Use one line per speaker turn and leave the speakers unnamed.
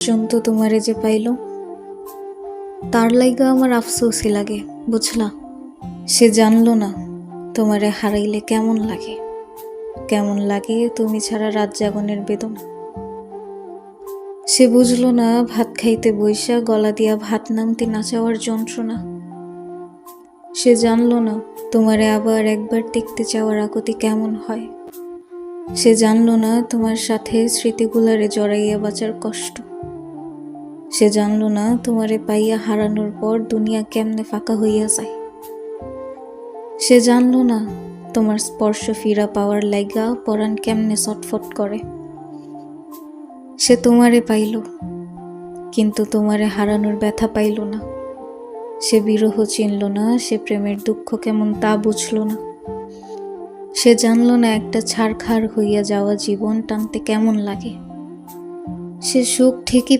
পর্যন্ত তোমারে যে পাইল তার লাইগা আমার আফসোসই লাগে, বুঝলা? সে জানলো না তোমারে হারাইলে কেমন লাগে, কেমন লাগে তুমি ছাড়া রাত জাগনের বেদনা। সে বুঝলো না ভাত খাইতে বইসা গলা দিয়া ভাত নামতে না চাওয়ার যন্ত্রণা। সে জানলো না তোমারে আবার একবার দেখতে চাওয়ার আকতি কেমন হয়। সে জানলো না তোমার সাথে স্মৃতিগুলারে জড়াইয়া বাঁচার কষ্ট। সে জানলো না তোমারে পাইয়া হারানোর পর দুনিয়া কেমনে ফাঁকা হইয়া যায়। সে জানলো না তোমার স্পর্শ ফিরা পাওয়ার লাইগা পরাণ কেমনে ছটফট করে। সে তোমারে পাইল, কিন্তু তোমারে হারানোর ব্যথা পাইল না। সে বিরহ চিনল না, সে প্রেমের দুঃখ কেমন তা বুঝল না। সে জানল না একটা ছাড়খাড় হইয়া যাওয়া জীবন টানতে কেমন লাগে। সে সুখ ঠিকই